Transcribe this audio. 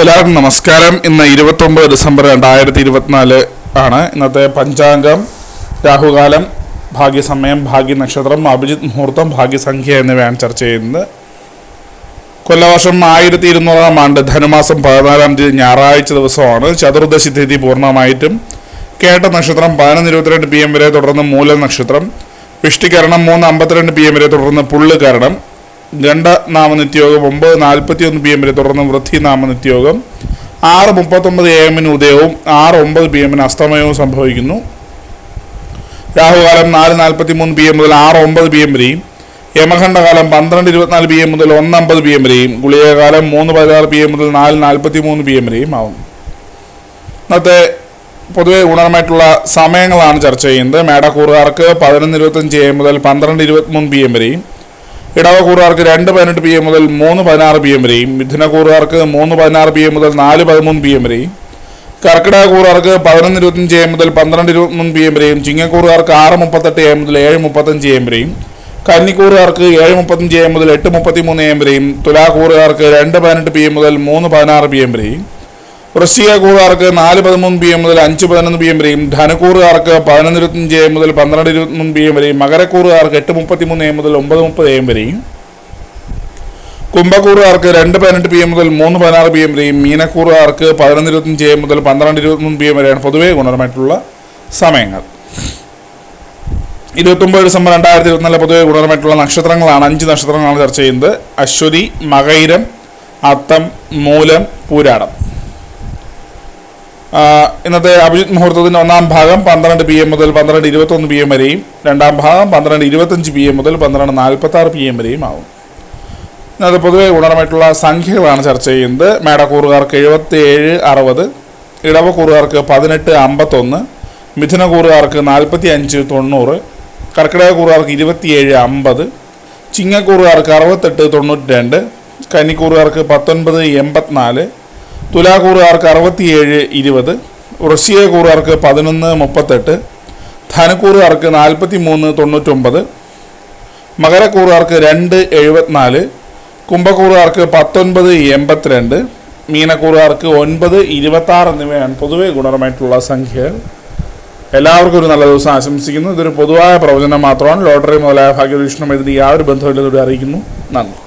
എല്ലാവർക്കും നമസ്കാരം. ഇന്ന് 29 ഡിസംബർ 2024 ആണ്. ഇന്നത്തെ പഞ്ചാംഗം, രാഹുകാലം, ഭാഗ്യസമയം, ഭാഗ്യനക്ഷത്രം, അഭിജിത്ത് മുഹൂർത്തം, ഭാഗ്യസംഖ്യ എന്നിവയാണ് ചർച്ച ചെയ്യുന്നത്. കൊല്ലവർഷം 1200 ആണ്ട് ധനുമാസം 14 തീയതി ഞായറാഴ്ച ദിവസമാണ്. ചതുർദശി തിഥി പൂർണ്ണമായിട്ടും. കേട്ട നക്ഷത്രം 11:22 PM വരെ, തുടർന്ന് മൂല നക്ഷത്രം. വിഷ്ടികരണം 3:52 PM വരെ, തുടർന്ന് പുള്ളുകരണം. ഗണ്ഡ നാമനിത്യയോഗം 9:41 PM വരെ, തുടർന്ന് വൃദ്ധി നാമനിത്യയോഗം. 6:39 AM ഉദയവും 6:09 PM അസ്തമയവും സംഭവിക്കുന്നു. രാഹുകാലം 4:43 PM മുതൽ 6:09 PM വരെയും. യമഖണ്ഡകാലം 12:24 PM മുതൽ 1:50 PM വരെയും. ഗുളികകാലം 3:16 PM മുതൽ 4:43 PM വരെയും ആവും. ഇന്നത്തെ പൊതുവെ ഗുണകരമായിട്ടുള്ള സമയങ്ങളാണ് ചർച്ച ചെയ്യുന്നത്. മേടക്കൂറുകാർക്ക് 11:25 AM മുതൽ 12:23 PM വരെയും. ഇടവക്കൂറുകാർക്ക് 2:18 PM മുതൽ 3:16 PM വരെയും. മിഥുനക്കൂറുകാർക്ക് 3:16 PM മുതൽ 4:13 PM വരെയും. കർക്കിടകക്കൂറുകാർക്ക് 11:25 AM മുതൽ 12:23 PM വരെയും. ചിങ്ങക്കൂറുകാർക്ക് 6:38 AM മുതൽ 7:35 AM വരെയും. കന്നിക്കൂറുകാർക്ക് 7:35 AM മുതൽ 8:33 AM വരെയും. തുലാക്കൂറുകാർക്ക് 2:18 PM മുതൽ 3:16 PM വരെയും. വൃശ്ചികക്കൂറുകാർക്ക് 4:13 PM മുതൽ 5:11 PM വരെയും. ധനുക്കൂറുകാർക്ക് 11:25 AM മുതൽ 12:23 PM വരെയും. മകരക്കൂറുകാർക്ക് 8:33 AM മുതൽ 9:30 AM വരെയും. കുംഭക്കൂറുകാർക്ക് 2:18 PM മുതൽ 3:16 PM വരെയും. മീനക്കൂറുകാർക്ക് 11:25 AM മുതൽ 12:23 PM വരെയാണ് പൊതുവെ ഗുണകരമായിട്ടുള്ള സമയങ്ങൾ. 29 ഡിസംബർ 2024 പൊതുവെ ഗുണകരമായിട്ടുള്ള നക്ഷത്രങ്ങളാണ്. 5 നക്ഷത്രങ്ങളാണ് ചർച്ച ചെയ്യുന്നത്. അശ്വതി, മകയിരം, അത്തം, മൂലം, പൂരാടം. ഇന്നത്തെ അഭിജിത്ത് മുഹൂർത്തത്തിൻ്റെ ഒന്നാം ഭാഗം 12 PM മുതൽ 12:21 PM വരെയും. രണ്ടാം ഭാഗം 12:25 PM മുതൽ 12:46 PM വരെയും ആവും. ഇന്നത്തെ പൊതുവെ ഗുണകരമായിട്ടുള്ള സംഖ്യകളാണ് ചർച്ച ചെയ്യുന്നത്. മേടക്കൂറുകാർക്ക് 77-60, ഇടവക്കൂറുകാർക്ക് 18-51, മിഥുനക്കൂറുകാർക്ക് 45-90, കർക്കിടകക്കൂറുകാർക്ക് 27-50, ചിങ്ങക്കൂറുകാർക്ക് 68-92, കന്നിക്കൂറുകാർക്ക് 19-84, തുലാക്കൂറുകാർക്ക് 67-20, വൃശ്ചികക്കൂറുകാർക്ക് 11-38, ധനുക്കൂറുകാർക്ക് 43-99, മകരക്കൂറുകാർക്ക് 2-74, കുംഭക്കൂറുകാർക്ക് 19-82, മീനക്കൂറുകാർക്ക് 9-26 എന്നിവയാണ് പൊതുവെ ഗുണകരമായിട്ടുള്ള സംഖ്യകൾ. എല്ലാവർക്കും ഒരു നല്ല ദിവസം ആശംസിക്കുന്നു. ഇതൊരു പൊതുവായ പ്രവചനം മാത്രമാണ്. ലോട്ടറി മുതലായ ഭാഗ്യപരീക്ഷണം എഴുതി യാതൊരു ബന്ധമില്ലെന്നോട് അറിയിക്കുന്നു. നന്ദി.